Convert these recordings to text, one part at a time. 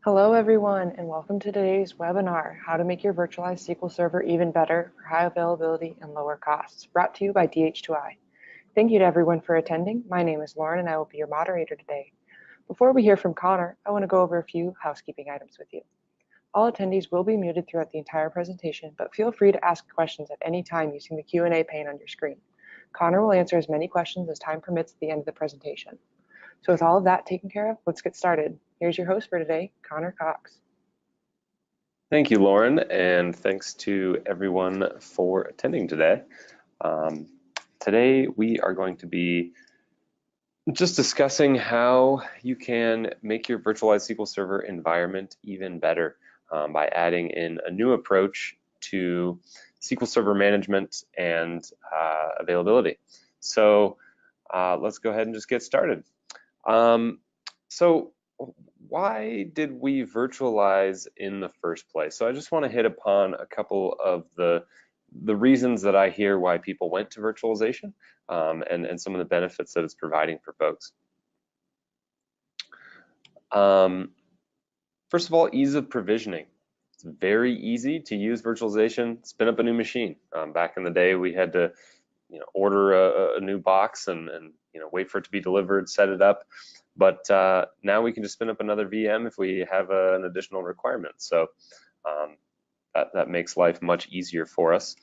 Hello everyone, and welcome to today's webinar, How to Make Your Virtualized SQL Server Even Better for High Availability and Lower Costs, brought to you by DH2I. Thank you to everyone for attending. My name is Lauren and I will be your moderator today. Before we hear from Connor, I want to go over a few housekeeping items with you. All attendees will be muted throughout the entire presentation, but feel free to ask questions at any time using the Q&A pane on your screen. Connor will answer as many questions as time permits at the end of the presentation. So with all of that taken care of, let's get started. Here's your host for today, Connor Cox. Thank you, Lauren, and thanks to everyone for attending today. Today we are going to be just discussing how you can make your virtualized SQL Server environment even better by adding in a new approach to SQL Server management and availability. So let's go ahead and just get started. So why did we virtualize in the first place? So I just want to hit upon a couple of the reasons that I hear why people went to virtualization and some of the benefits that it's providing for folks. First of all, ease of provisioning. It's very easy to use virtualization, spin up a new machine. Back in the day, we had to order a new box and wait for it to be delivered, set it up. But now we can just spin up another VM if we have an additional requirement. So that makes life much easier for us.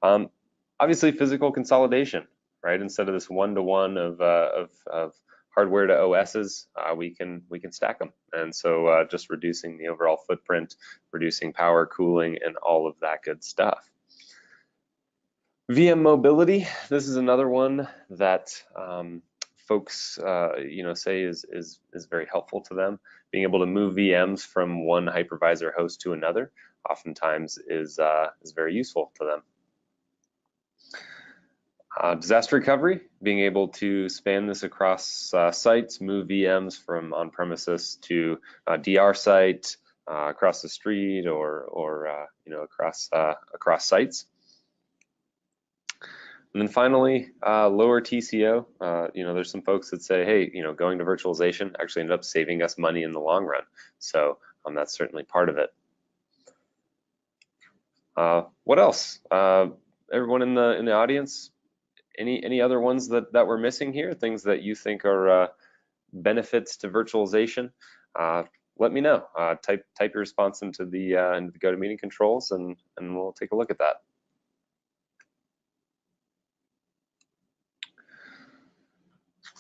Obviously, physical consolidation, right? Instead of this one-to-one of hardware to OSs, we can stack them. And so just reducing the overall footprint, reducing power, cooling, and all of that good stuff. VM mobility, this is another one that folks say is very helpful to them. Being able to move VMs from one hypervisor host to another oftentimes is very useful to them. Disaster recovery, being able to span this across sites, move VMs from on-premises to a DR site, across the street, or across sites. And then finally, lower TCO. There's some folks that say, hey, going to virtualization actually ended up saving us money in the long run. So that's certainly part of it. What else? Everyone in the audience, any other ones that we're missing here? Things that you think are benefits to virtualization? Let me know. Type your response into the GoToMeeting controls, and we'll take a look at that.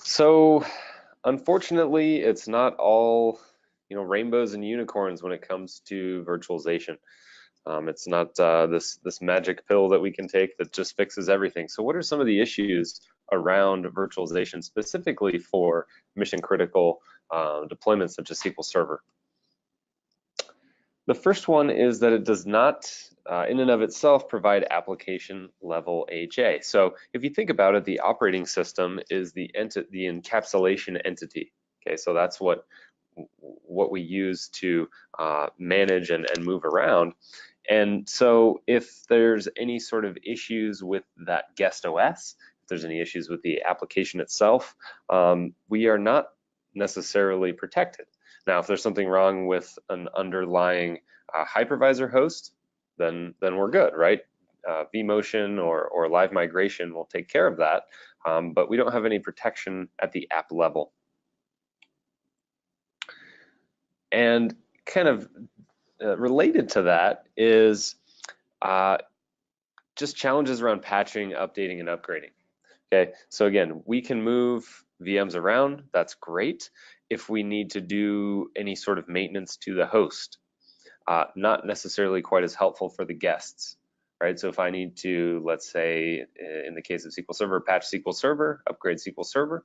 So unfortunately, it's not all rainbows and unicorns when it comes to virtualization. It's not this magic pill that we can take that just fixes everything. So what are some of the issues around virtualization, specifically for mission critical deployments such as SQL Server? The first one is that it does not, in and of itself, provide application level HA. So if you think about it, the operating system is the encapsulation entity. Okay, so that's what we use to manage and move around. And so if there's any sort of issues with that guest OS, if there's any issues with the application itself, we are not necessarily protected. Now, if there's something wrong with an underlying hypervisor host, then we're good, right? vMotion or live migration will take care of that, but we don't have any protection at the app level. And kind of related to that is just challenges around patching, updating, and upgrading. Okay, so again, we can move VMs around, that's great. If we need to do any sort of maintenance to the host, not necessarily quite as helpful for the guests, right? So if I need to, let's say, in the case of SQL Server, patch SQL Server, upgrade SQL Server,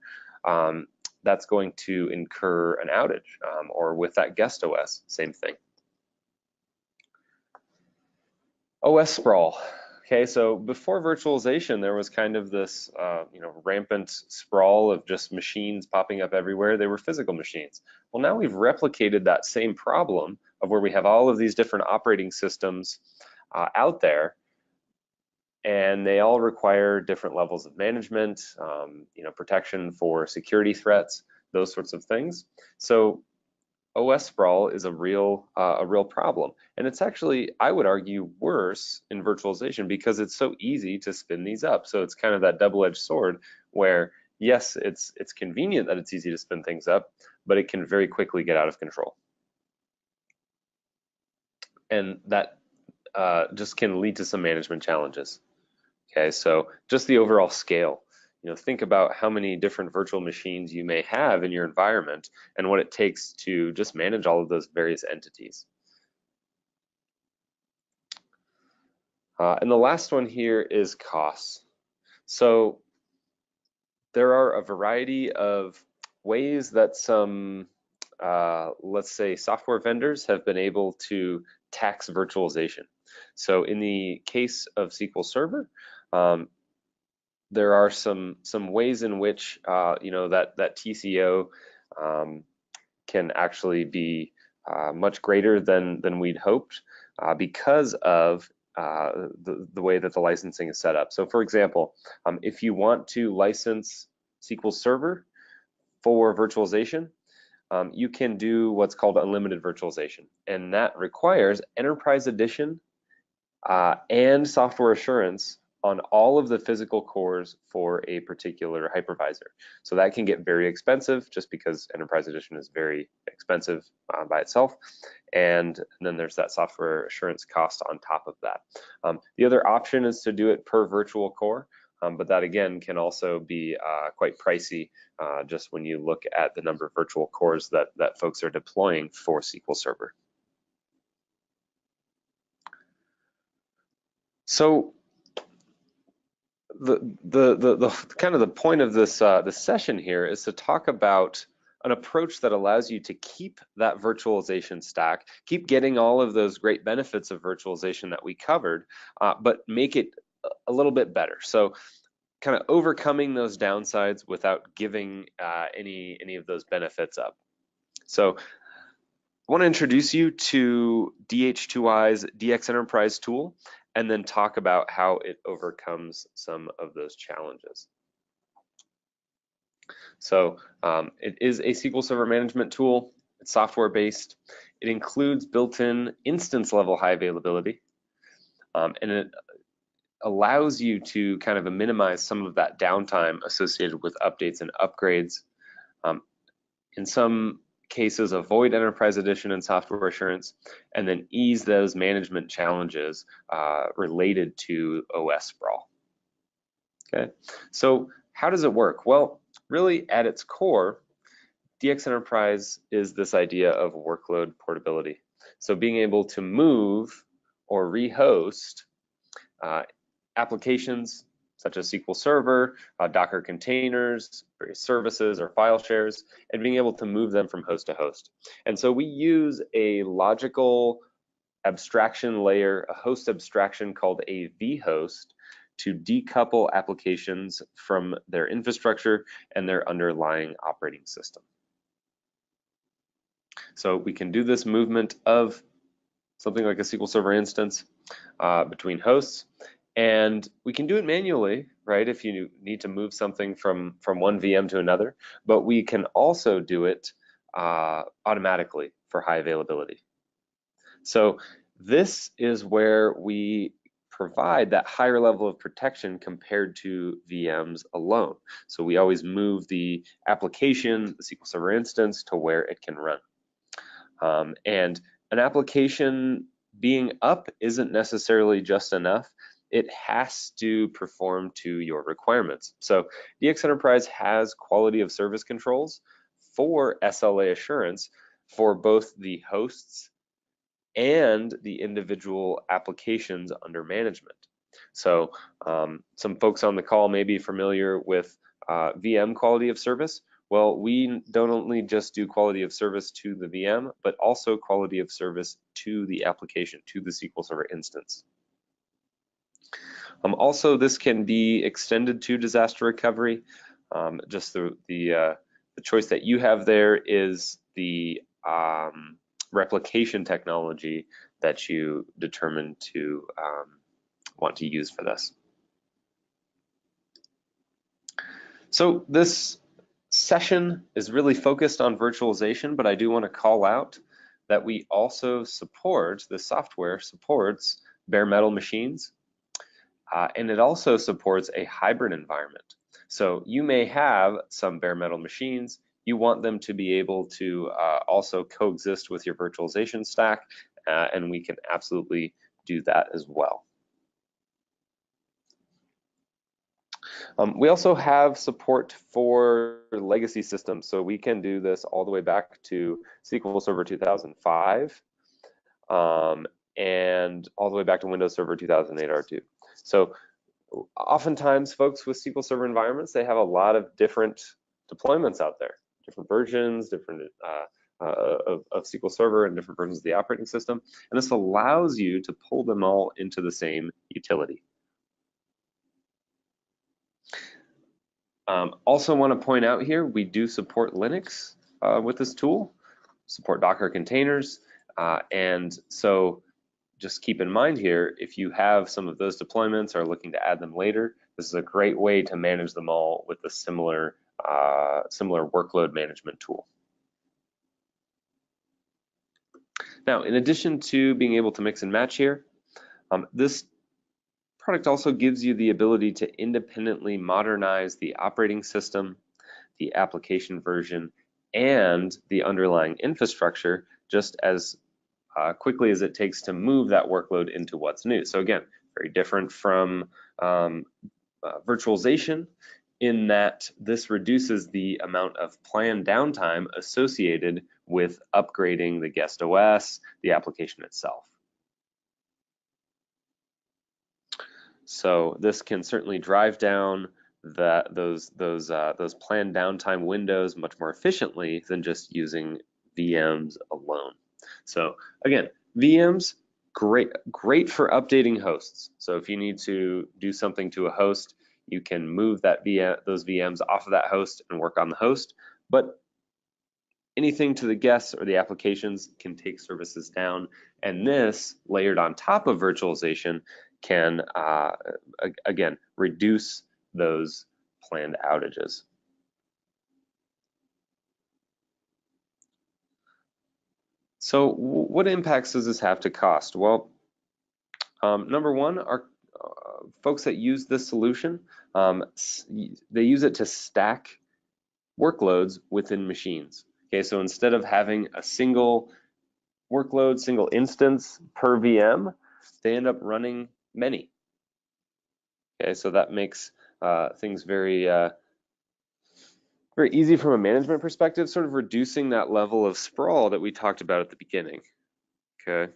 that's going to incur an outage, or with that guest OS, same thing. OS sprawl. Okay, so before virtualization, there was kind of this rampant sprawl of just machines popping up everywhere. They were physical machines. Well, now we've replicated that same problem of where we have all of these different operating systems out there, and they all require different levels of management, protection for security threats, those sorts of things. So OS sprawl is a real problem, and it's actually, I would argue, worse in virtualization because it's so easy to spin these up. So it's kind of that double-edged sword where yes, it's convenient that it's easy to spin things up, but it can very quickly get out of control, and that just can lead to some management challenges. Okay, so just the overall scale. Think about how many different virtual machines you may have in your environment and what it takes to just manage all of those various entities. And the last one here is costs. So there are a variety of ways that some, let's say, software vendors have been able to tax virtualization. So in the case of SQL Server, there are some ways in which that TCO can actually be much greater than we'd hoped because of the way that the licensing is set up. So for example, if you want to license SQL Server for virtualization, you can do what's called unlimited virtualization, and that requires Enterprise Edition and software assurance on all of the physical cores for a particular hypervisor. So that can get very expensive just because Enterprise Edition is very expensive by itself. And then there's that software assurance cost on top of that. The other option is to do it per virtual core, but that again can also be quite pricey just when you look at the number of virtual cores that folks are deploying for SQL Server. So the kind of the point of this session here is to talk about an approach that allows you to keep that virtualization stack, keep getting all of those great benefits of virtualization that we covered, but make it a little bit better. So kind of overcoming those downsides without giving any of those benefits up. So I want to introduce you to DH2I's DxEnterprise tool, and then talk about how it overcomes some of those challenges. So it is a SQL Server management tool. It's software-based. It includes built-in instance level high availability, and it allows you to kind of minimize some of that downtime associated with updates and upgrades. In some cases, avoid Enterprise Edition and software assurance, and then ease those management challenges related to OS sprawl. Okay, so how does it work? Well, really at its core, DxEnterprise is this idea of workload portability. So being able to move or rehost applications such as SQL Server, Docker containers, various services or file shares, and being able to move them from host to host. And so we use a logical abstraction layer, a host abstraction called a vhost, to decouple applications from their infrastructure and their underlying operating system. So we can do this movement of something like a SQL Server instance between hosts, and we can do it manually, right, if you need to move something from one VM to another, but we can also do it automatically for high availability. So this is where we provide that higher level of protection compared to VMs alone. So we always move the application, the SQL Server instance, to where it can run. And an application being up isn't necessarily just enough. It has to perform to your requirements. So DxEnterprise has quality of service controls for SLA assurance for both the hosts and the individual applications under management. So some folks on the call may be familiar with VM quality of service. Well, we don't only just do quality of service to the VM, but also quality of service to the application, to the SQL Server instance. Also, this can be extended to disaster recovery. Just the choice that you have there is the replication technology that you determine to want to use for this. So this session is really focused on virtualization, but I do want to call out that we also support, the software supports bare metal machines, and it also supports a hybrid environment. So you may have some bare metal machines, you want them to be able to also coexist with your virtualization stack, and we can absolutely do that as well. We also have support for legacy systems, so we can do this all the way back to SQL Server 2005 and all the way back to Windows Server 2008 R2. So oftentimes folks with SQL Server environments, they have a lot of different deployments out there, different versions, different of SQL Server and different versions of the operating system. And this allows you to pull them all into the same utility. Also want to point out here, we do support Linux with this tool, support Docker containers, and so just keep in mind here, if you have some of those deployments or are looking to add them later, this is a great way to manage them all with a similar workload management tool. Now, in addition to being able to mix and match here, this product also gives you the ability to independently modernize the operating system, the application version, and the underlying infrastructure just as quickly as it takes to move that workload into what's new. So again, very different from virtualization in that this reduces the amount of planned downtime associated with upgrading the guest OS, the application itself. So this can certainly drive down those planned downtime windows much more efficiently than just using VMs alone. So again, VMs, great for updating hosts. So if you need to do something to a host, you can move those VMs off of that host and work on the host. But anything to the guests or the applications can take services down. And this, layered on top of virtualization, can, again, reduce those planned outages. So what impacts does this have to cost? Well, number one, our folks that use this solution, they use it to stack workloads within machines. Okay, so instead of having a single workload, single instance per VM, they end up running many. Okay, so that makes things very easy from a management perspective, sort of reducing that level of sprawl that we talked about at the beginning. Okay,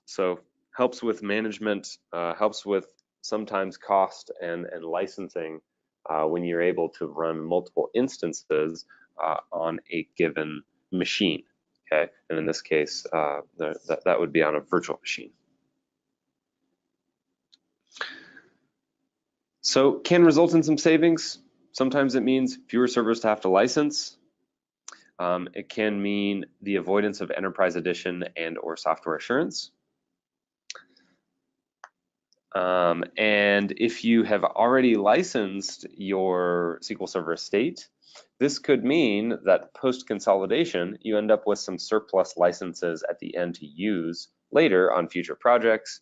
so helps with management, helps with sometimes cost and licensing when you're able to run multiple instances on a given machine. Okay, and in this case, that would be on a virtual machine. So can result in some savings. Sometimes it means fewer servers to have to license. It can mean the avoidance of Enterprise Edition and or software assurance. And if you have already licensed your SQL Server estate, this could mean that post-consolidation, you end up with some surplus licenses at the end to use later on future projects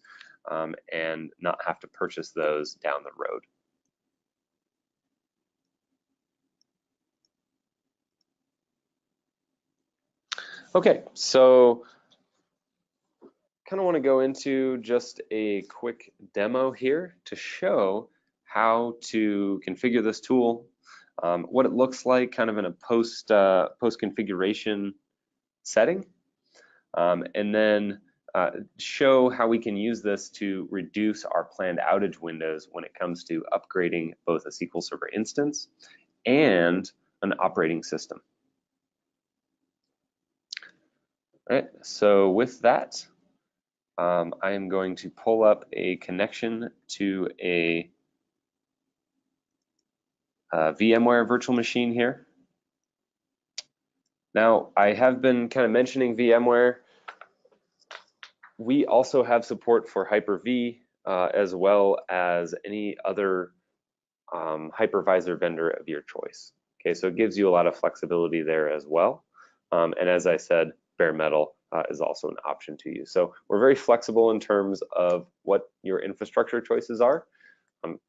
and not have to purchase those down the road. Okay, so kind of want to go into just a quick demo here to show how to configure this tool, what it looks like kind of in a post configuration setting, and then show how we can use this to reduce our planned outage windows when it comes to upgrading both a SQL Server instance and an operating system. All right, so with that, I am going to pull up a connection to a VMware virtual machine here. Now, I have been kind of mentioning VMware. We also have support for Hyper-V as well as any other hypervisor vendor of your choice. Okay, so it gives you a lot of flexibility there as well. And as I said, bare metal is also an option to use. So we're very flexible in terms of what your infrastructure choices are.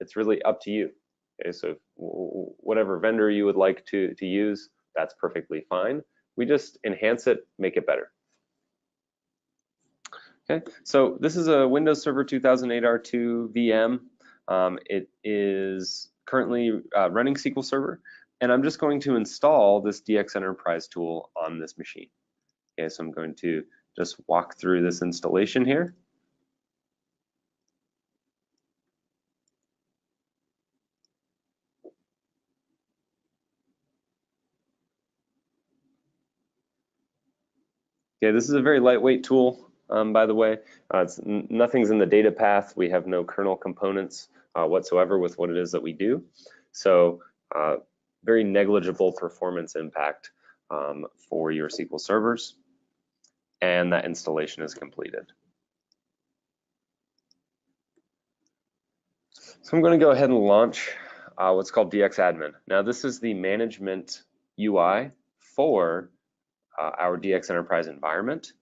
It's really up to you. Okay, so whatever vendor you would like to use, that's perfectly fine. We just enhance it, make it better. Okay, so this is a Windows Server 2008 R2 VM. It is currently running SQL Server, and I'm just going to install this DxEnterprise tool on this machine. Okay, so I'm going to just walk through this installation here. Okay, this is a very lightweight tool, by the way. Nothing's in the data path. We have no kernel components whatsoever with what it is that we do. So very negligible performance impact for your SQL servers. And that installation is completed. So I'm going to go ahead and launch what's called DxAdmin. Now this is the management UI for our DxEnterprise environment.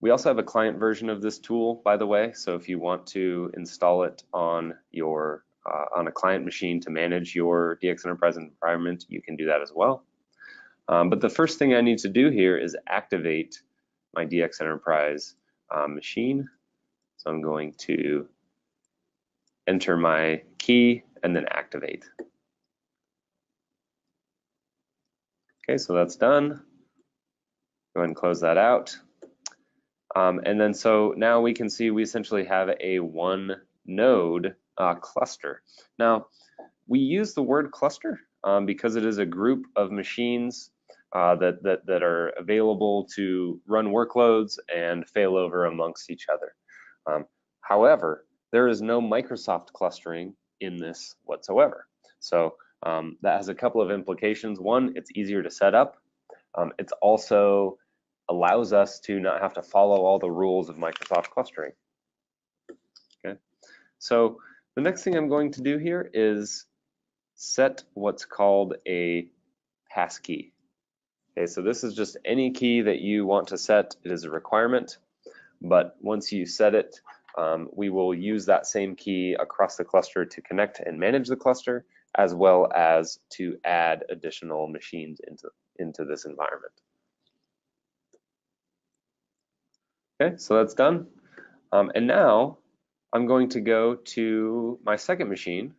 We also have a client version of this tool, by the way, so if you want to install it on your on a client machine to manage your DxEnterprise environment, you can do that as well. But the first thing I need to do here is activate my DxEnterprise machine. So I'm going to enter my key and then activate. Okay, so that's done. Go ahead and close that out. And then so now we can see we essentially have a one node cluster. Now we use the word cluster because it is a group of machines that are available to run workloads and fail over amongst each other. However, there is no Microsoft clustering in this whatsoever. So that has a couple of implications. One, it's easier to set up. It's also allows us to not have to follow all the rules of Microsoft clustering. Okay, so the next thing I'm going to do here is set what's called a passkey. Okay, so this is just any key that you want to set. It is a requirement, but once you set it, we will use that same key across the cluster to connect and manage the cluster, as well as to add additional machines into this environment. Okay, so that's done. And now I'm going to go to my second machine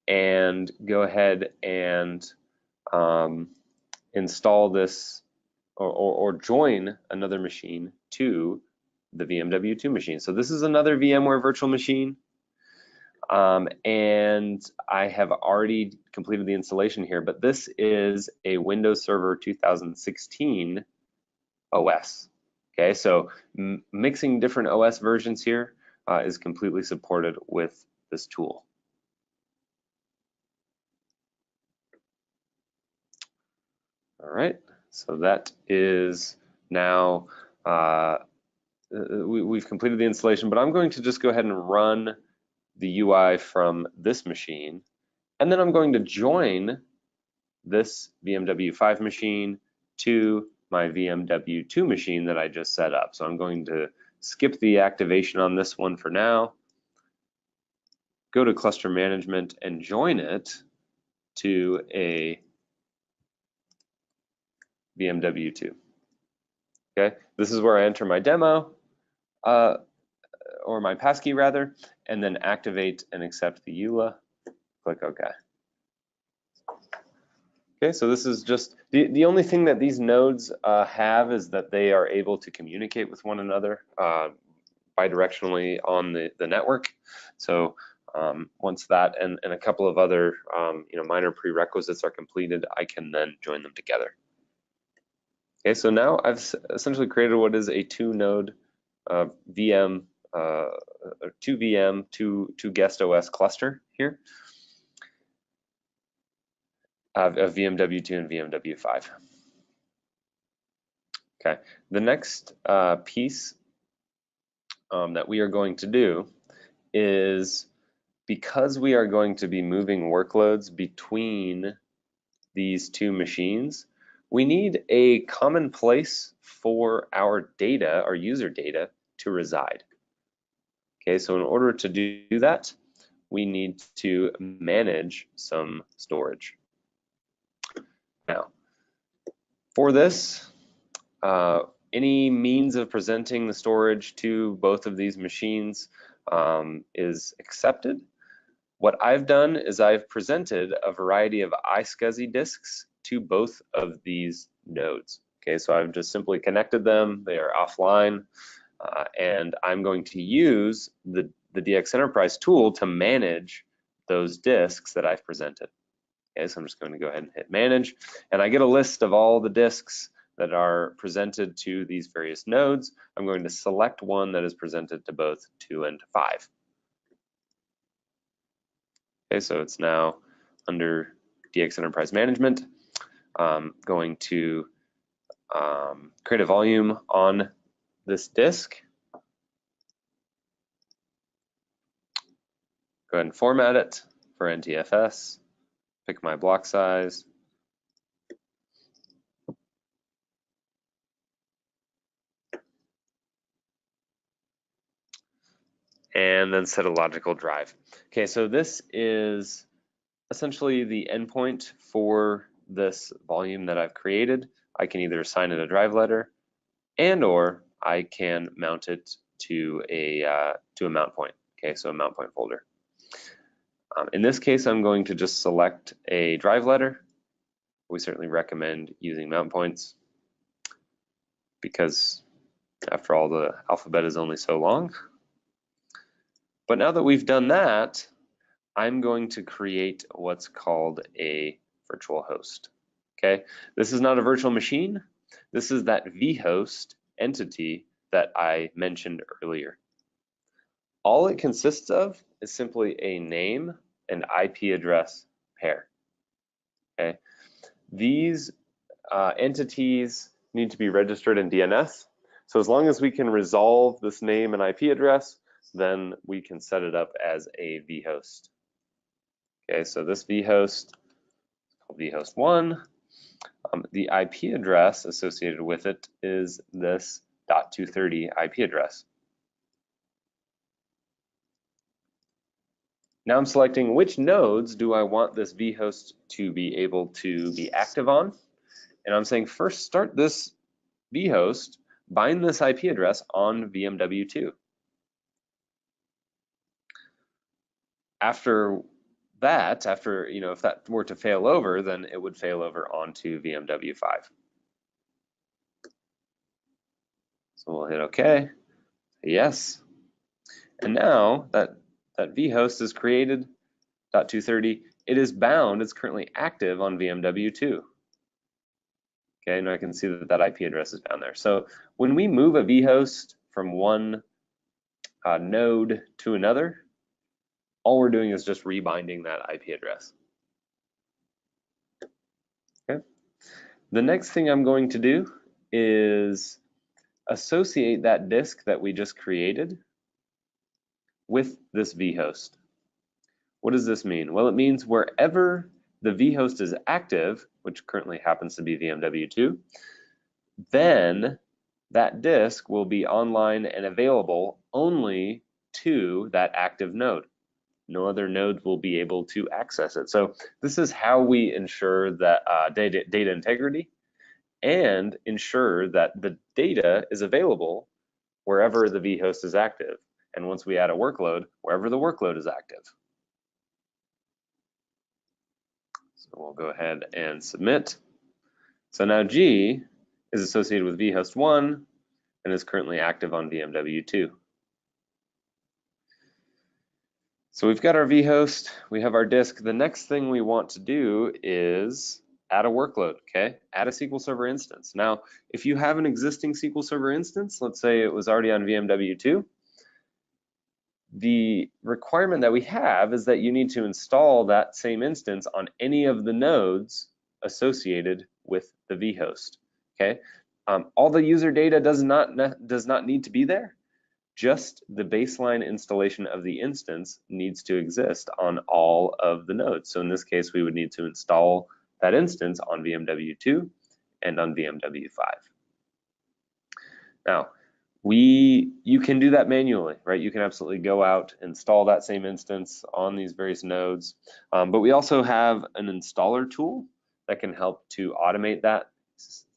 and go ahead and install this or join another machine to the VMW2 machine. So this is another VMware virtual machine. And I have already completed the installation here, but this is a Windows Server 2016 OS. Okay, so mixing different OS versions here is completely supported with this tool. All right, so that is now, we've completed the installation, but I'm going to just go ahead and run the UI from this machine, and then I'm going to join this VMW5 machine to my VMW2 machine that I just set up. So I'm going to skip the activation on this one for now, go to cluster management and join it to a VMW2. Okay, this is where I enter my demo, or my passkey rather, and then activate and accept the EULA, click OK. Okay, so this is just, the only thing that these nodes have is that they are able to communicate with one another bidirectionally on the network. So once that and a couple of other minor prerequisites are completed, I can then join them together. Okay, so now I've essentially created what is a two-node VM, two guest OS cluster here of VMW2 and VMW5. Okay, the next piece that we are going to do is because we are going to be moving workloads between these two machines, we need a common place for our data, our user data, to reside. Okay, so in order to do that, we need to manage some storage. Now, for this, any means of presenting the storage to both of these machines is accepted. What I've done is I've presented a variety of iSCSI disks to both of these nodes. Okay, so I've just simply connected them. They are offline, and I'm going to use the DxEnterprise tool to manage those disks that I've presented. Okay, so I'm just going to go ahead and hit manage, and I get a list of all the disks that are presented to these various nodes. I'm going to select one that is presented to both 2 and 5. Okay, so it's now under DxEnterprise management. I'm going to create a volume on this disk. Go ahead and format it for NTFS. Pick my block size. And then set a logical drive. Okay, so this is essentially the endpoint for this volume that I've created. I can either assign it a drive letter and/or I can mount it to a mount point. Okay, so a mount point folder. In this case, I'm going to just select a drive letter. We certainly recommend using mount points because, after all, the alphabet is only so long. But now that we've done that, I'm going to create what's called a virtual host. Okay, this is not a virtual machine. This is that vhost entity that I mentioned earlier. All it consists of is simply a name and IP address pair. Okay, these entities need to be registered in DNS. So as long as we can resolve this name and IP address, then we can set it up as a vhost. Okay, so this vhost is called vhost1. The IP address associated with it is this .230 IP address. Now I'm selecting which nodes do I want this vhost to be able to be active on. And I'm saying first start this vhost, bind this IP address on VMW2. After that, if that were to fail over, then it would fail over onto VMW5. So we'll hit OK, yes. And now that vhost is created, .230, it is bound, it's currently active on VMW2. Okay, and I can see that IP address is down there. So when we move a vhost from one node to another, all we're doing is just rebinding that IP address. Okay. The next thing I'm going to do is associate that disk that we just created with this vhost. What does this mean? Well, it means wherever the vhost is active, which currently happens to be VMW2, then that disk will be online and available only to that active node. No other nodes will be able to access it. So this is how we ensure that data integrity and ensure that the data is available wherever the vhost is active. And once we add a workload, wherever the workload is active. So we'll go ahead and submit. So now G is associated with vhost1 and is currently active on VMW2. So we've got our vhost, we have our disk. The next thing we want to do is add a workload, okay? Add a SQL Server instance. Now, if you have an existing SQL Server instance, let's say it was already on VMW2, the requirement that we have is that you need to install that same instance on any of the nodes associated with the vhost, okay? All the user data does not need to be there, just the baseline installation of the instance needs to exist on all of the nodes. So in this case, we would need to install that instance on VMW2 and on VMW5. Now, you can do that manually, right? You can absolutely go out, install that same instance on these various nodes, but we also have an installer tool that can help to automate that.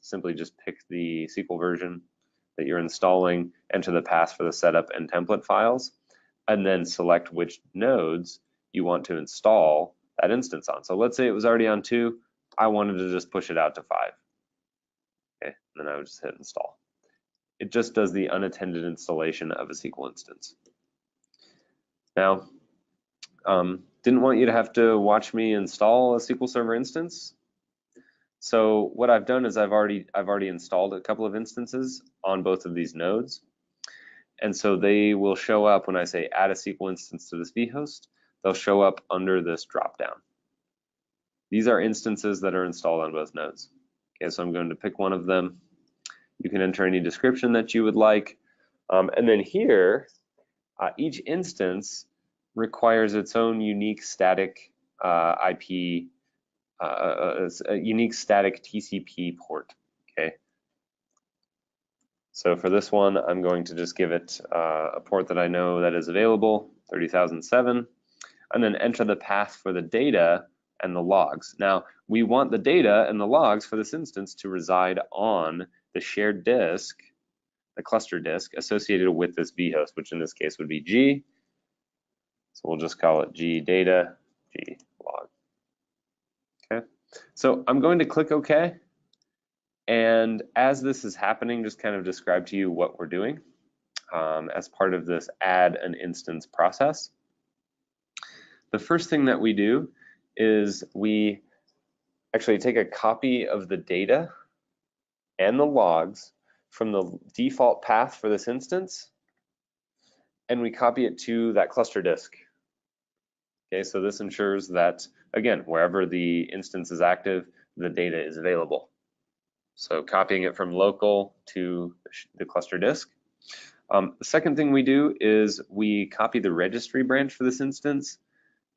Simply just pick the SQL version that you're installing, enter the path for the setup and template files, and then select which nodes you want to install that instance on. So let's say it was already on 2, I wanted to just push it out to 5. Okay, and then I would just hit install. It just does the unattended installation of a SQL instance. Now, didn't want you to have to watch me install a SQL Server instance. So what I've done is I've already installed a couple of instances on both of these nodes. And so they will show up when I say add a SQL instance to this vhost, they'll show up under this dropdown. These are instances that are installed on both nodes. Okay, so I'm going to pick one of them. You can enter any description that you would like. And then here, each instance requires its own unique static IP, a unique static TCP port, okay? So for this one, I'm going to just give it a port that I know that is available, 30,007, and then enter the path for the data and the logs. Now, we want the data and the logs for this instance to reside on the shared disk, the cluster disk associated with this vhost, which in this case would be G. So we'll just call it G data, G log. Okay, so I'm going to click OK. And as this is happening, just kind of describe to you what we're doing as part of this add an instance process. The first thing that we do is we actually take a copy of the data and the logs from the default path for this instance, and we copy it to that cluster disk. Okay, so this ensures that, again, wherever the instance is active, the data is available. So copying it from local to the cluster disk. The second thing we do is we copy the registry branch for this instance,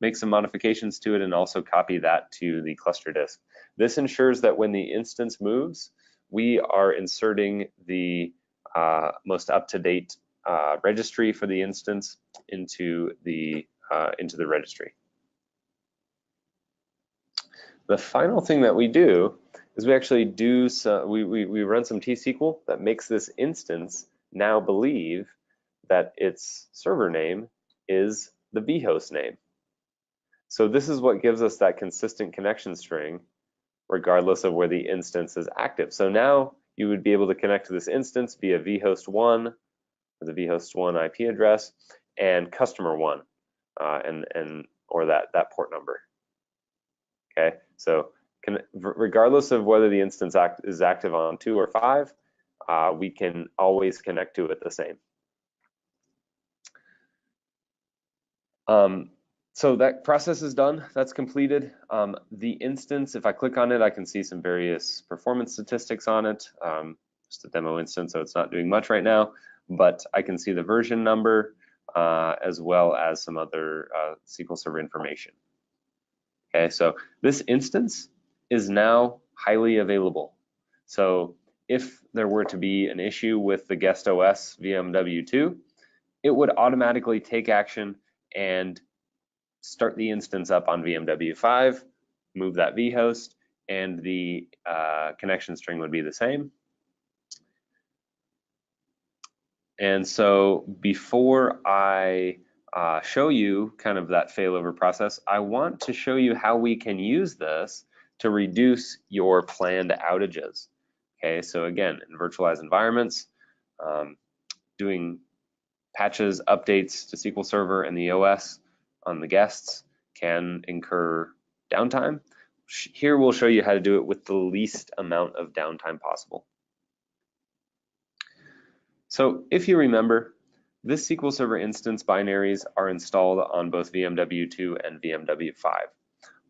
make some modifications to it, and also copy that to the cluster disk. This ensures that when the instance moves, we are inserting the most up-to-date registry for the instance into the registry. The final thing that we do is we actually do we run some T-SQL that makes this instance now believe that its server name is the vhost name. So this is what gives us that consistent connection string regardless of where the instance is active. So now you would be able to connect to this instance via vhost1 or the vhost1 IP address and customer1 or that port number. Okay, so regardless of whether the instance is active on 2 or 5, we can always connect to it the same. So that process is done, that's completed. The instance, if I click on it, I can see some various performance statistics on it. Just a demo instance, so it's not doing much right now, but I can see the version number as well as some other SQL Server information. Okay, so this instance is now highly available. So if there were to be an issue with the guest OS VMW2, it would automatically take action and start the instance up on VMW5, move that vhost, and the connection string would be the same. And so before I show you kind of that failover process, I want to show you how we can use this to reduce your planned outages. Okay, so again, in virtualized environments, doing patches, updates to SQL Server and the OS on the guests can incur downtime. Here we'll show you how to do it with the least amount of downtime possible. So if you remember, this SQL Server instance binaries are installed on both VMW2 and VMW5.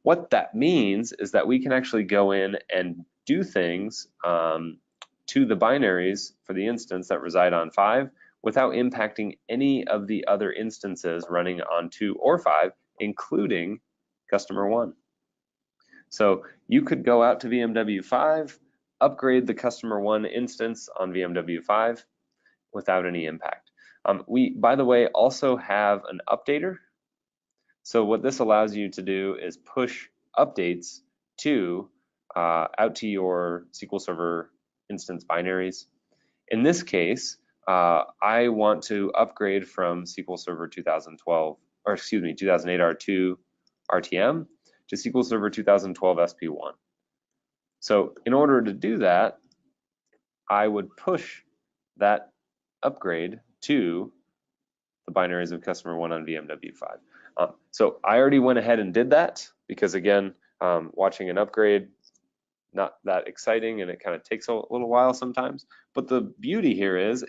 What that means is that we can actually go in and do things to the binaries for the instance that reside on 5 without impacting any of the other instances running on 2 or 5, including customer 1. So you could go out to VMW 5, upgrade the customer 1 instance on VMW 5 without any impact. We, by the way, also have an updater. So what this allows you to do is push updates to out to your SQL Server instance binaries. In this case, I want to upgrade from SQL Server 2012, or excuse me, 2008 R2 RTM to SQL Server 2012 SP1. So in order to do that, I would push that upgrade to the binaries of customer 1 on VMW 5. So I already went ahead and did that because, again, watching an upgrade, not that exciting, and it kind of takes a little while sometimes. But the beauty here is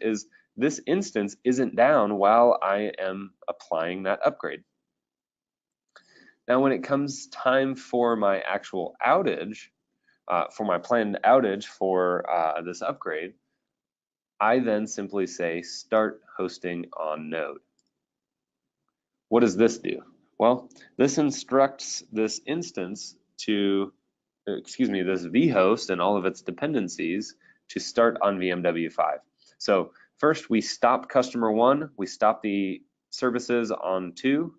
this instance isn't down while I am applying that upgrade. Now, when it comes time for my actual outage, for my planned outage for this upgrade, I then simply say start hosting on node. What does this do? Well, this instructs this instance to, excuse me, this vhost and all of its dependencies to start on VMW 5. So first we stop customer 1, we stop the services on 2,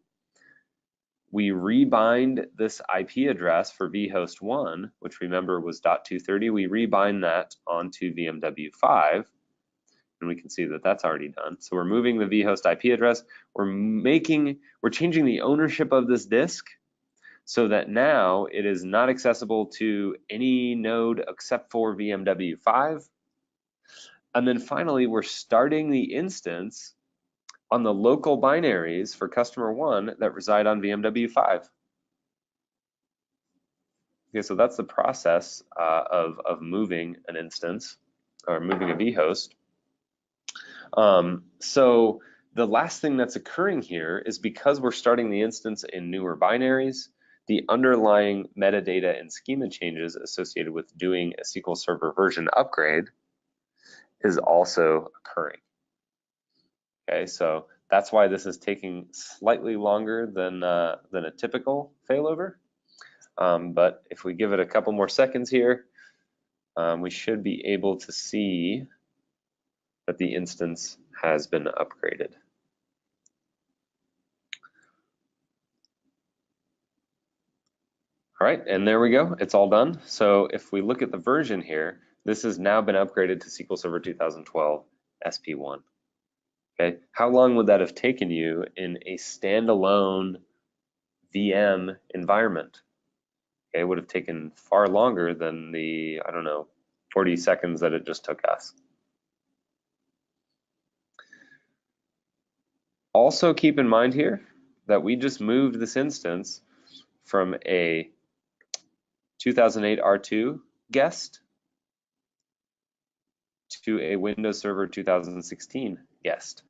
we rebind this IP address for vhost 1, which remember was .230, we rebind that onto VMW 5, and we can see that that's already done. So we're moving the vhost IP address, we're changing the ownership of this disk so that now it is not accessible to any node except for VMW 5. And then finally, we're starting the instance on the local binaries for customer 1 that reside on VMW 5. Okay, so that's the process of moving an instance or moving a vhost. So the last thing that's occurring here is because we're starting the instance in newer binaries, the underlying metadata and schema changes associated with doing a SQL Server version upgrade is also occurring. Okay, so that's why this is taking slightly longer than a typical failover. But if we give it a couple more seconds here, we should be able to see that the instance has been upgraded. All right, and there we go, it's all done. So if we look at the version here, this has now been upgraded to SQL Server 2012 SP1. Okay, how long would that have taken you in a standalone VM environment? Okay, it would have taken far longer than the, I don't know, 40 seconds that it just took us. Also keep in mind here that we just moved this instance from a 2008 R2 guest to a Windows Server 2016 guest.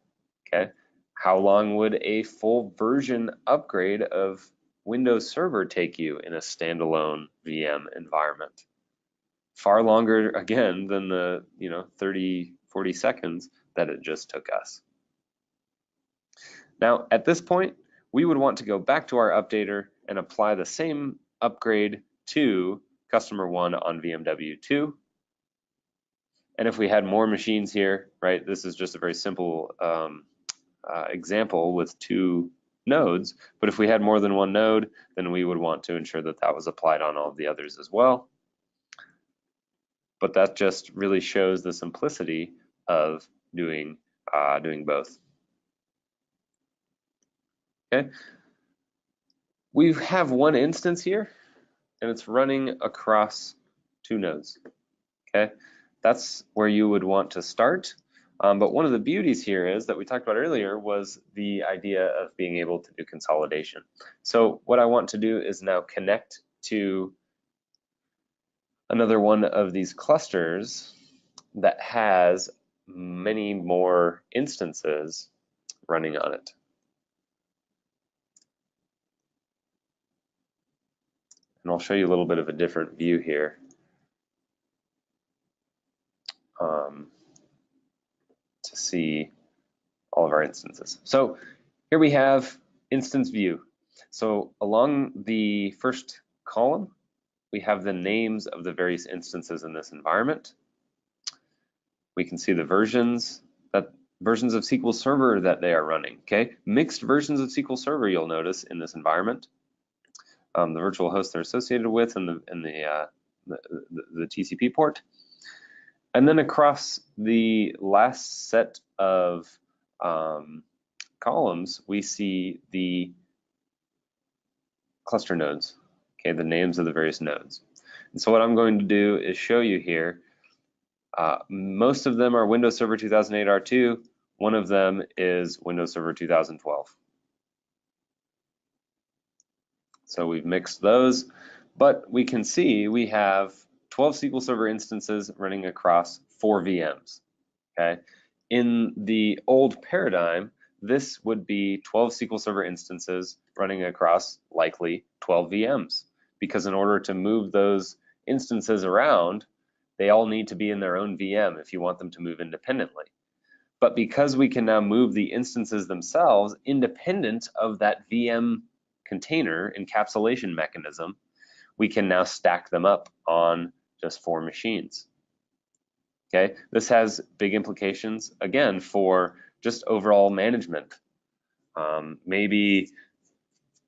Okay, how long would a full version upgrade of Windows Server take you in a standalone VM environment? Far longer, again, than the 30, 40 seconds that it just took us. Now, at this point, we would want to go back to our updater and apply the same upgrade to customer 1 on VMW 2. And if we had more machines here, right, this is just a very simple example with 2 nodes, but if we had more than 1 node, then we would want to ensure that that was applied on all of the others as well. But that just really shows the simplicity of doing both. Okay, we have one instance here, and it's running across 2 nodes. Okay, that's where you would want to start. But one of the beauties here is that we talked about earlier was the idea of being able to do consolidation. So what I want to do is now connect to another one of these clusters that has many more instances running on it. And I'll show you a little bit of a different view here. To see all of our instances. So here we have instance view. So along the first column, we have the names of the various instances in this environment. We can see the versions of SQL Server that they are running. Okay, mixed versions of SQL Server you'll notice in this environment. The virtual host they're associated with and the TCP port. And then across the last set of columns, we see the cluster nodes, okay, the names of the various nodes. And so what I'm going to do is show you here, most of them are Windows Server 2008 R2, one of them is Windows Server 2012. So we've mixed those, but we can see we have 12 SQL Server instances running across 4 VMs, okay? In the old paradigm, this would be 12 SQL Server instances running across likely 12 VMs, because in order to move those instances around, they all need to be in their own VM if you want them to move independently. But because we can now move the instances themselves independent of that VM container encapsulation mechanism, we can now stack them up on just 4 machines. Okay, this has big implications again for just overall management. Maybe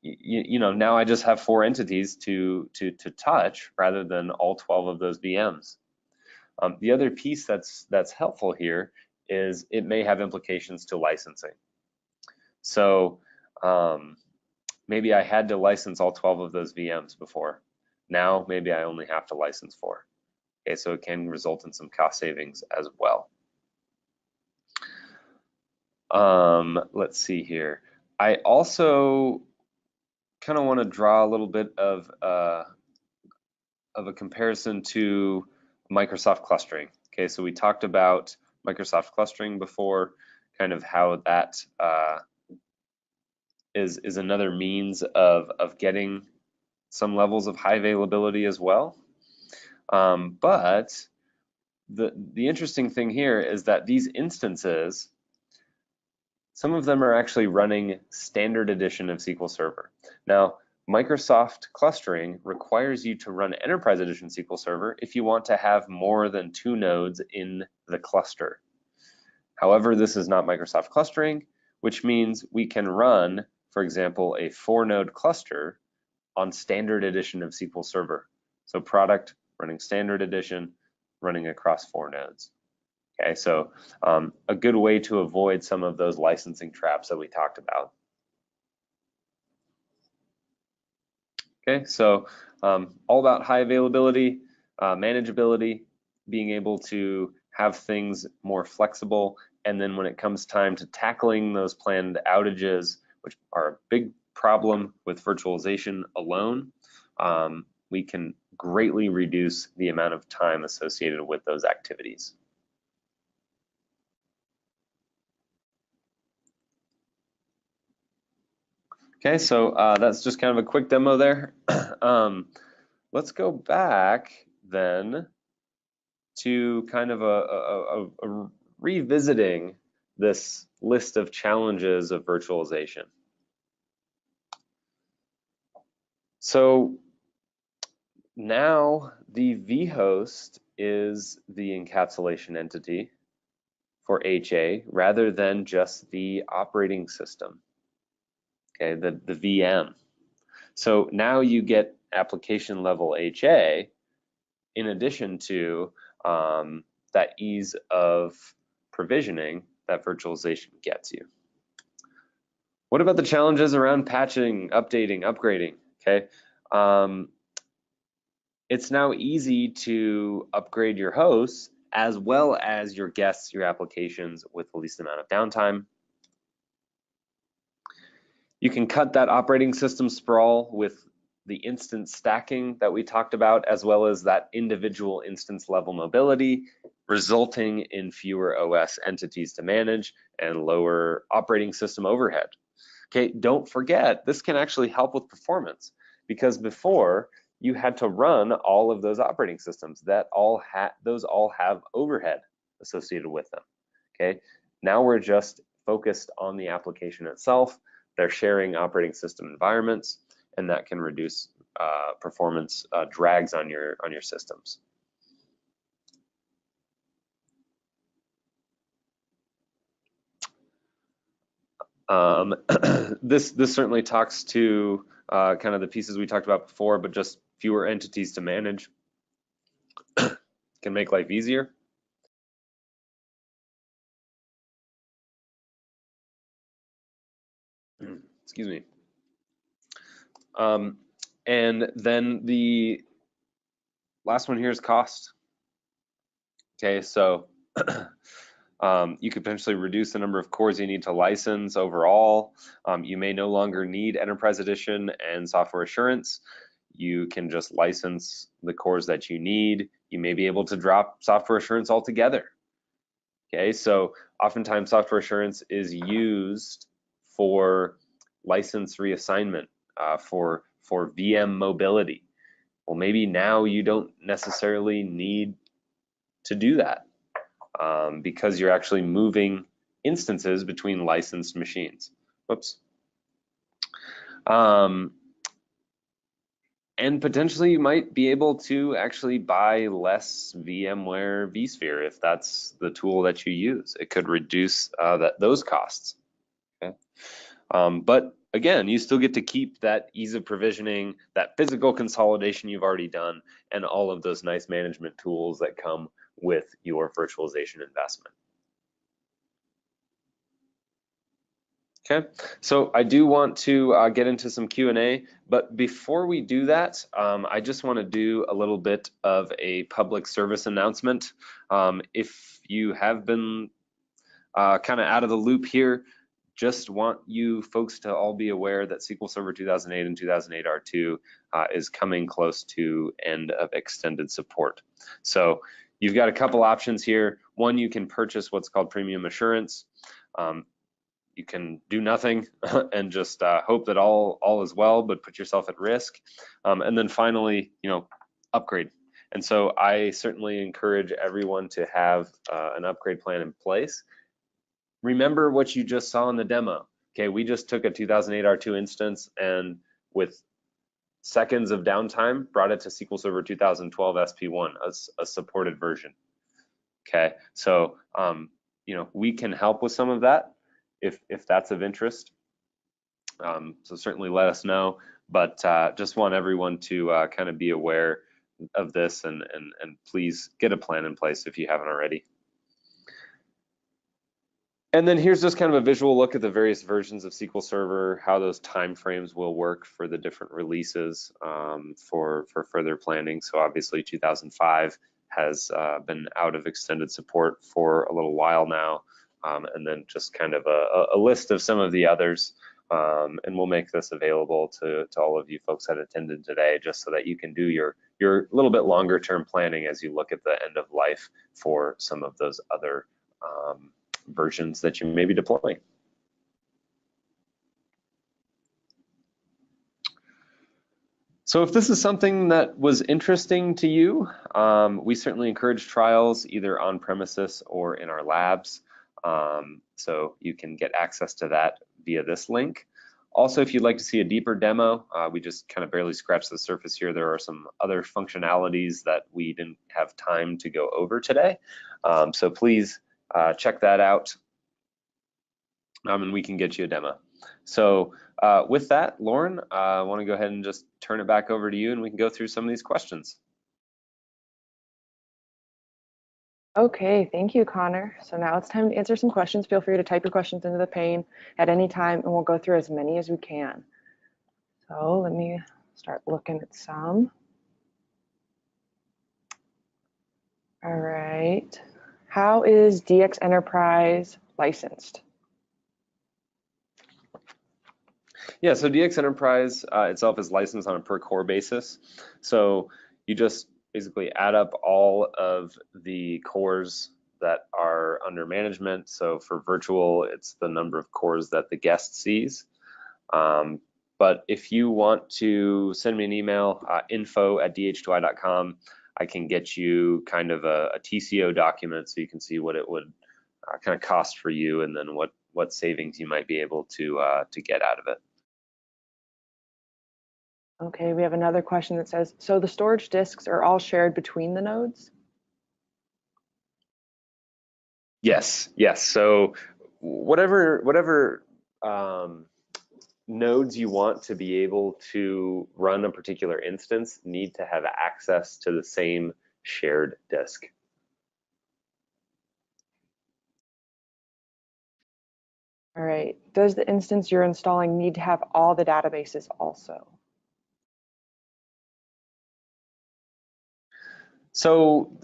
you know, now I just have 4 entities to touch rather than all 12 of those VMs. The other piece that's helpful here is it may have implications to licensing. So maybe I had to license all 12 of those VMs before. Now maybe I only have to license 4. Okay, so it can result in some cost savings as well. Let's see here. I also kind of want to draw a little bit of a comparison to Microsoft clustering. Okay, so we talked about Microsoft clustering before, kind of how that is another means of getting some levels of high availability as well. But the interesting thing here is that these instances, some of them are actually running standard edition of SQL Server. Now, Microsoft clustering requires you to run Enterprise Edition SQL Server if you want to have more than 2 nodes in the cluster. However, this is not Microsoft clustering, which means we can run, for example, a 4-node cluster on standard edition of SQL Server. So product running standard edition, running across 4 nodes. Okay, so a good way to avoid some of those licensing traps that we talked about. Okay, so all about high availability, manageability, being able to have things more flexible, and then when it comes time to tackling those planned outages, which are a big problem with virtualization alone, we can greatly reduce the amount of time associated with those activities. Okay, so that's just kind of a quick demo there. Let's go back then to kind of a revisiting this list of challenges of virtualization. So now the vhost is the encapsulation entity for HA rather than just the operating system. Okay, the VM. So now you get application level HA in addition to that ease of provisioning that virtualization gets you. What about the challenges around patching, updating, upgrading? Okay, it's now easy to upgrade your hosts as well as your guests, your applications with the least amount of downtime. You can cut that operating system sprawl with the instance stacking that we talked about, as well as that individual instance level mobility, resulting in fewer OS entities to manage and lower operating system overhead. Okay, don't forget, this can actually help with performance, because before you had to run all of those operating systems that those all have overhead associated with them. Okay, now we're just focused on the application itself. They're sharing operating system environments, and that can reduce performance drags on your systems. This certainly talks to kind of the pieces we talked about before, but just fewer entities to manage can make life easier. Excuse me. And then the last one here is cost. Okay, so you could potentially reduce the number of cores you need to license overall. You may no longer need Enterprise Edition and Software Assurance. You can just license the cores that you need. You may be able to drop Software Assurance altogether. Okay, so oftentimes Software Assurance is used for license reassignment, for VM mobility. Well, maybe now you don't necessarily need to do that because you're actually moving instances between licensed machines. Whoops. And potentially you might be able to actually buy less VMware vSphere if that's the tool that you use. It could reduce those costs. Okay. But again, you still get to keep that ease of provisioning, that physical consolidation you've already done, and all of those nice management tools that come with your virtualization investment. Okay, so I do want to get into some Q&A, but before we do that, I just want to do a little bit of a public service announcement. If you have been kind of out of the loop here, just want you folks to all be aware that SQL Server 2008 and 2008 R2 is coming close to end of extended support. So you've got a couple options here. One, you can purchase what's called premium assurance. You can do nothing and just hope that all is well, but put yourself at risk. And then finally, upgrade. And so I certainly encourage everyone to have an upgrade plan in place. Remember what you just saw in the demo. Okay, we just took a 2008 R2 instance and with seconds of downtime, brought it to SQL Server 2012 SP1, a supported version. Okay, so we can help with some of that if that's of interest. So certainly let us know, but just want everyone to kind of be aware of this and please get a plan in place if you haven't already. And then here's just kind of a visual look at the various versions of SQL Server, how those timeframes will work for the different releases for further planning. So obviously 2005 has been out of extended support for a little while now. And then just kind of a list of some of the others. And we'll make this available to all of you folks that attended today, just so that you can do your little bit longer term planning as you look at the end of life for some of those other versions that you may be deploying. So if this is something that was interesting to you, we certainly encourage trials either on premises or in our labs. So you can get access to that via this link. Also, if you'd like to see a deeper demo, we just kind of barely scratched the surface here. There are some other functionalities that we didn't have time to go over today. So please check that out, and we can get you a demo. So with that, Lauren, I want to go ahead and just turn it back over to you, and we can go through some of these questions. Okay, thank you, Connor. So now it's time to answer some questions. Feel free to type your questions into the pane at any time, and we'll go through as many as we can. So let me start looking at some. All right. How is DxEnterprise licensed? Yeah, so DxEnterprise itself is licensed on a per core basis. So you just basically add up all of the cores that are under management. So for virtual, it's the number of cores that the guest sees. But if you want to send me an email, info@dh2i.com, I can get you kind of a TCO document so you can see what it would kind of cost for you, and then what savings you might be able to get out of it. Okay, we have another question that says, so the storage disks are all shared between the nodes? Yes, yes. So whatever nodes you want to be able to run a particular instance need to have access to the same shared disk. All right. Does the instance you're installing need to have all the databases also? So,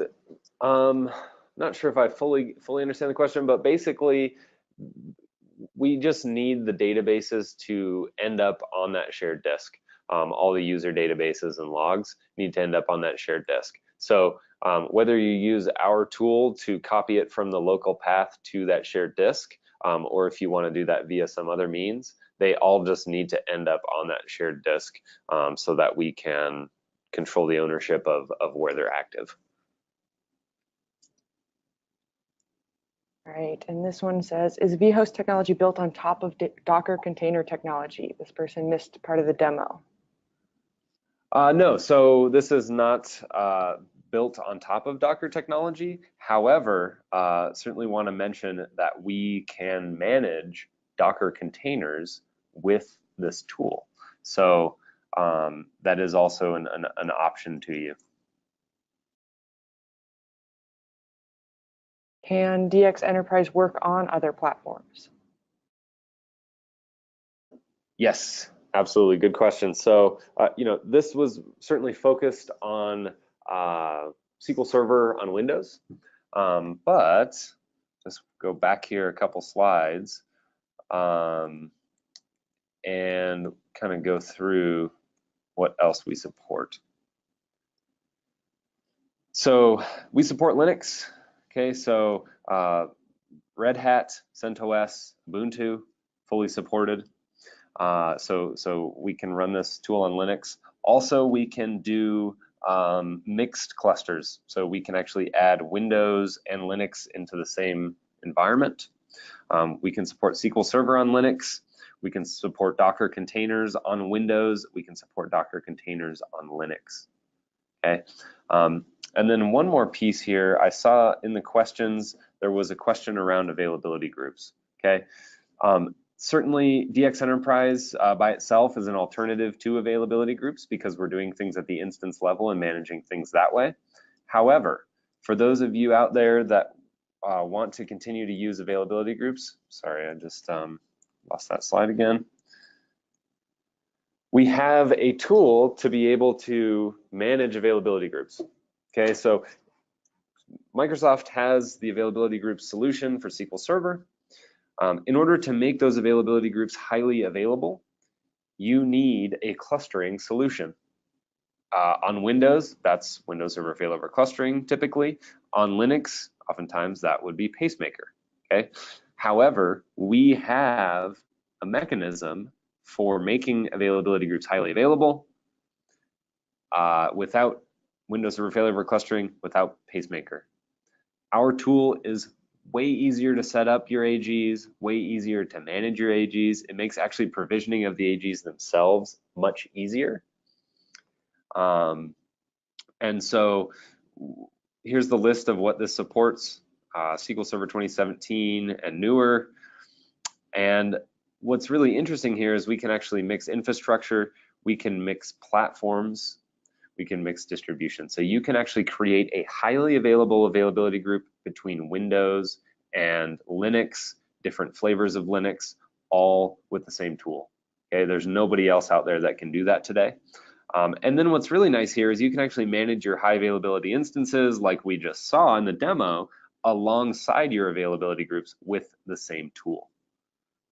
not sure if I fully understand the question, but basically, we just need the databases to end up on that shared disk. All the user databases and logs need to end up on that shared disk. So whether you use our tool to copy it from the local path to that shared disk, or if you want to do that via some other means, they all just need to end up on that shared disk so that we can control the ownership of where they're active. All right, and this one says, is vhost technology built on top of Docker container technology? This person missed part of the demo. No, so this is not built on top of Docker technology. However, certainly want to mention that we can manage Docker containers with this tool. So that is also an option to you. Can DxEnterprise work on other platforms? Yes, absolutely. Good question. So, this was certainly focused on SQL Server on Windows, but just go back here a couple slides and kind of go through what else we support. So we support Linux. Okay, so Red Hat, CentOS, Ubuntu, fully supported. So we can run this tool on Linux. Also, we can do mixed clusters. So we can actually add Windows and Linux into the same environment. We can support SQL Server on Linux. We can support Docker containers on Windows. We can support Docker containers on Linux. Okay. And then one more piece here. I saw in the questions, there was a question around availability groups. Okay. Certainly, DxEnterprise by itself is an alternative to availability groups because we're doing things at the instance level and managing things that way. However, for those of you out there that want to continue to use availability groups, sorry, I just lost that slide again. We have a tool to be able to manage availability groups. Okay, so Microsoft has the availability group solution for SQL Server. In order to make those availability groups highly available, you need a clustering solution. On Windows, that's Windows Server Failover Clustering typically. On Linux, oftentimes that would be Pacemaker. Okay. However, we have a mechanism for making availability groups highly available without Windows Server Failover Clustering, without Pacemaker. Our tool is way easier to set up your AGs, way easier to manage your AGs. It makes actually provisioning of the AGs themselves much easier. And so here's the list of what this supports, SQL Server 2017 and newer. And what's really interesting here is we can actually mix infrastructure, we can mix platforms, we can mix distribution. So you can actually create a highly available availability group between Windows and Linux, different flavors of Linux, all with the same tool. Okay, there's nobody else out there that can do that today. And then what's really nice here is you can actually manage your high availability instances like we just saw in the demo alongside your availability groups with the same tool.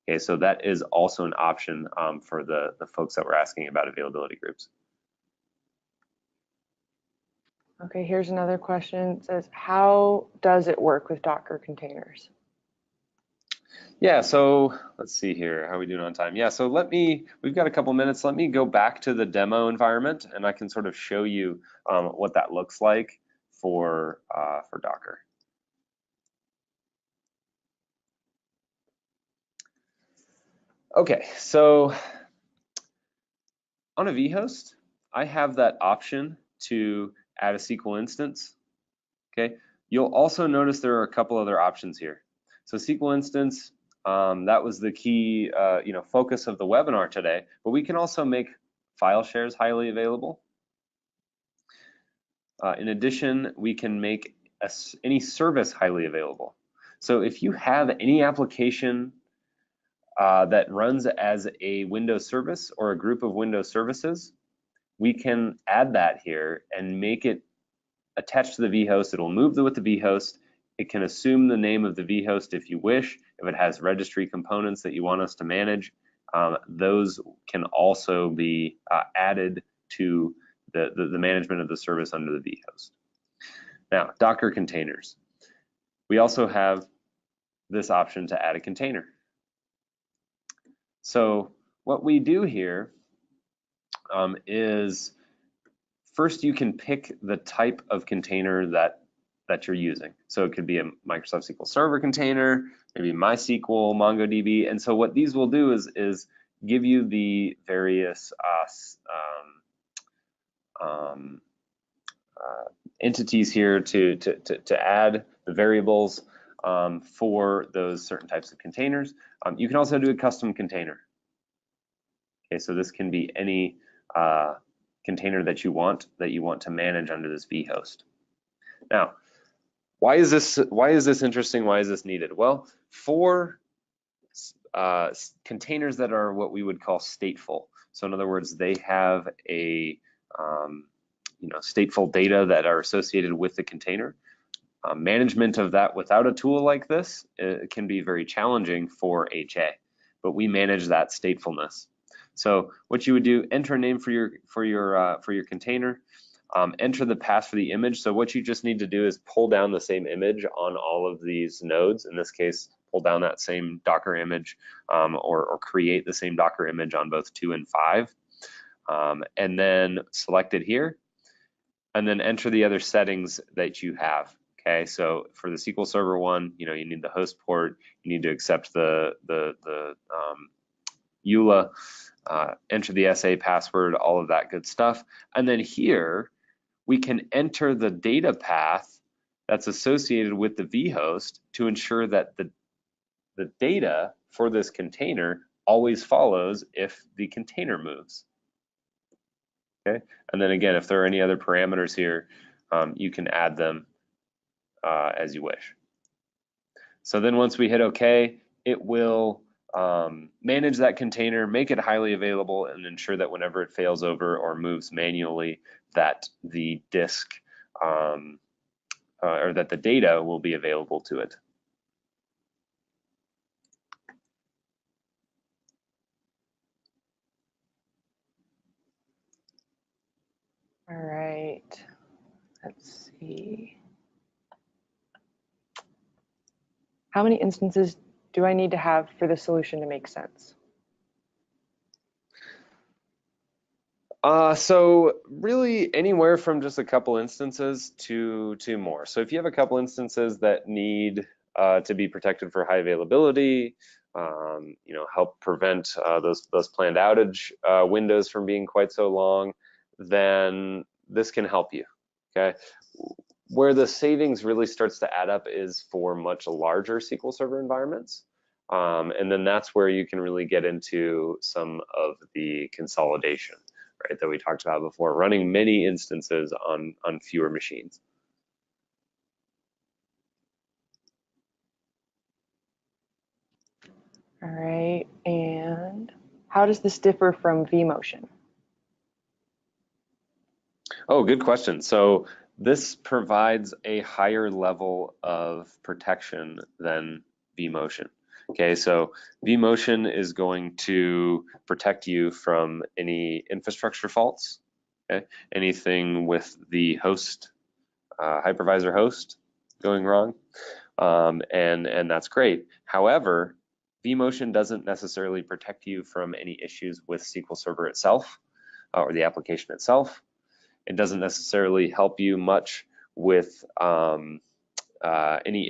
Okay, so that is also an option for the folks that were asking about availability groups. Okay, here's another question. It says, how does it work with Docker containers? Yeah, so let's see here, how are we doing on time? Yeah, so we've got a couple minutes. Let me go back to the demo environment and I can sort of show you what that looks like for Docker. Okay, so on a vhost, I have that option to add a SQL instance. Okay, you'll also notice there are a couple other options here. So SQL instance, that was the key focus of the webinar today, but we can also make file shares highly available. In addition, we can make any service highly available. So if you have any application that runs as a Windows service or a group of Windows services, we can add that here and make it attached to the vhost. It'll move with the vhost. It can assume the name of the vhost if you wish. If it has registry components that you want us to manage, those can also be added to the management of the service under the vhost. Now, Docker containers. We also have this option to add a container. So what we do here is first you can pick the type of container that you're using. So it could be a Microsoft SQL Server container, maybe MySQL, MongoDB. And so what these will do is give you the various entities here to add the variables for those certain types of containers. You can also do a custom container. Okay, so this can be any container that you want to manage under this vhost. Now, why is this interesting? Why is this needed? Well, for containers that are what we would call stateful. So in other words, they have a stateful data that are associated with the container. Management of that without a tool like this can be very challenging for HA, but we manage that statefulness. So what you would do: enter a name for your container, enter the path for the image. So what you just need to do is pull down the same image on all of these nodes. In this case, pull down that same Docker image, or create the same Docker image on both 2 and 5, and then select it here, and then enter the other settings that you have. Okay, so for the SQL Server one, you need the host port, you need to accept the EULA, enter the SA password, all of that good stuff. And then here, we can enter the data path that's associated with the vhost to ensure that the data for this container always follows if the container moves. Okay, and then again, if there are any other parameters here, you can add them as you wish. So then once we hit OK, it will manage that container, make it highly available, and ensure that whenever it fails over or moves manually, that the disk or that the data will be available to it. All right, let's see. How many instances do I need to have for the solution to make sense? So really anywhere from just a couple instances to more. So if you have a couple instances that need to be protected for high availability, help prevent those planned outage windows from being quite so long, then this can help you. Okay. Where the savings really starts to add up is for much larger SQL Server environments. And then that's where you can really get into some of the consolidation, right, that we talked about before, running many instances on fewer machines. All right, and how does this differ from vMotion? Oh, good question. So this provides a higher level of protection than vMotion. Okay, so vMotion is going to protect you from any infrastructure faults, okay, anything with the host, hypervisor host going wrong, and that's great. However, vMotion doesn't necessarily protect you from any issues with SQL Server itself or the application itself. It doesn't necessarily help you much with any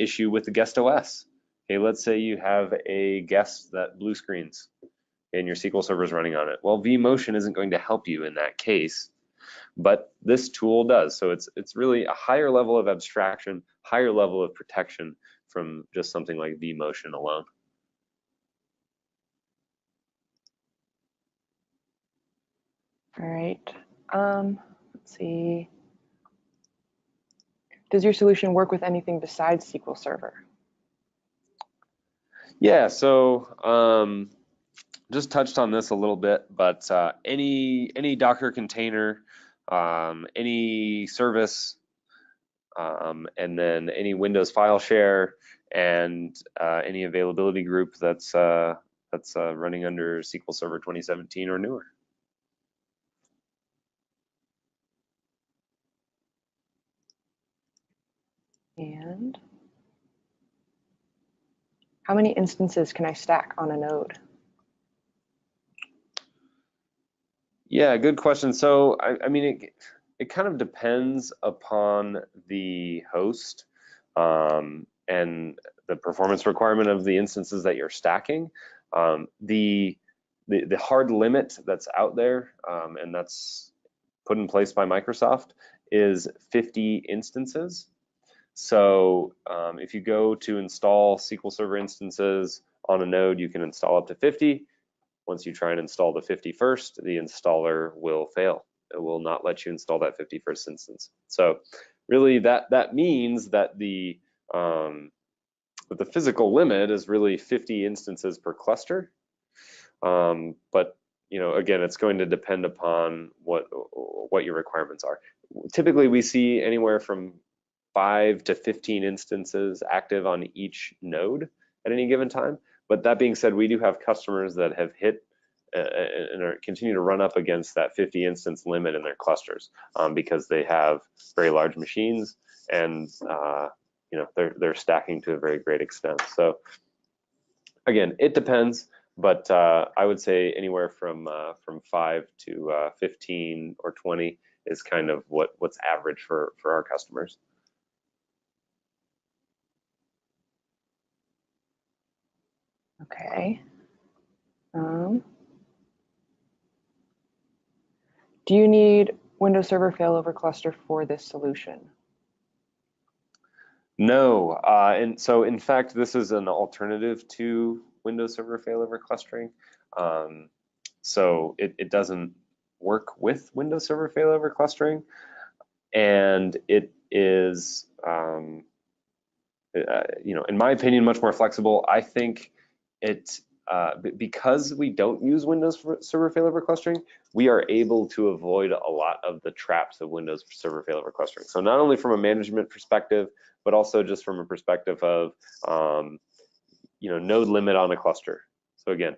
issue with the guest OS. Okay, let's say you have a guest that blue screens. and your SQL Server is running on it. Well, vMotion isn't going to help you in that case, but this tool does. So it's really a higher level of abstraction, higher level of protection from just something like vMotion alone. All right. Let's see. Does your solution work with anything besides SQL Server? Yeah, so just touched on this a little bit, but any Docker container, any service, and then any Windows file share, and any availability group that's running under SQL Server 2017 or newer. And how many instances can I stack on a node? Yeah, good question. So I mean, it kind of depends upon the host and the performance requirement of the instances that you're stacking. The hard limit that's out there, and that's put in place by Microsoft, is 50 instances. So if you go to install SQL Server instances on a node, you can install up to 50. Once you try and install the 51st, the installer will fail. It will not let you install that 51st instance. So really that means that the physical limit is really 50 instances per cluster. But again, it's going to depend upon what your requirements are. Typically, we see anywhere from 5 to 15 instances active on each node at any given time. But that being said, we do have customers that have hit and continue to run up against that 50 instance limit in their clusters because they have very large machines and they're stacking to a very great extent. So again, it depends, but I would say anywhere from 5 to 15 or 20 is kind of what's average for our customers. Okay. Do you need Windows Server failover cluster for this solution? No, and so in fact, this is an alternative to Windows Server failover clustering. So it doesn't work with Windows Server failover clustering, and it is, in my opinion, much more flexible. I think because we don't use Windows Server failover clustering, we are able to avoid a lot of the traps of Windows Server failover clustering. So not only from a management perspective, but also just from a perspective of node limit on a cluster. So again,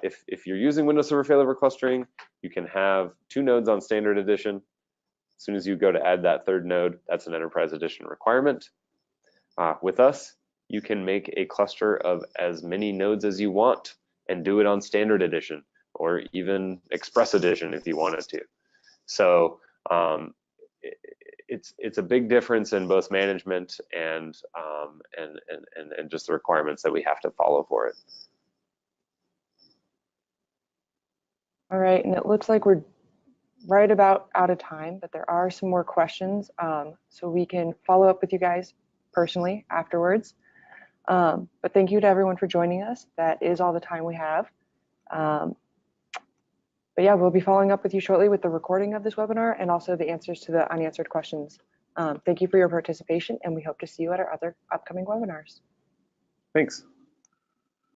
if you're using Windows Server failover clustering, you can have 2 nodes on standard edition. As soon as you go to add that 3rd node, that's an enterprise edition requirement. With us, you can make a cluster of as many nodes as you want and do it on standard edition or even express edition if you wanted to. So it's a big difference in both management and just the requirements that we have to follow for it. All right, and it looks like we're right about out of time, but there are some more questions, so we can follow up with you guys personally afterwards. But thank you to everyone for joining us. That is all the time we have. But yeah, we'll be following up with you shortly with the recording of this webinar and also the answers to the unanswered questions. Thank you for your participation, and we hope to see you at our other upcoming webinars. Thanks.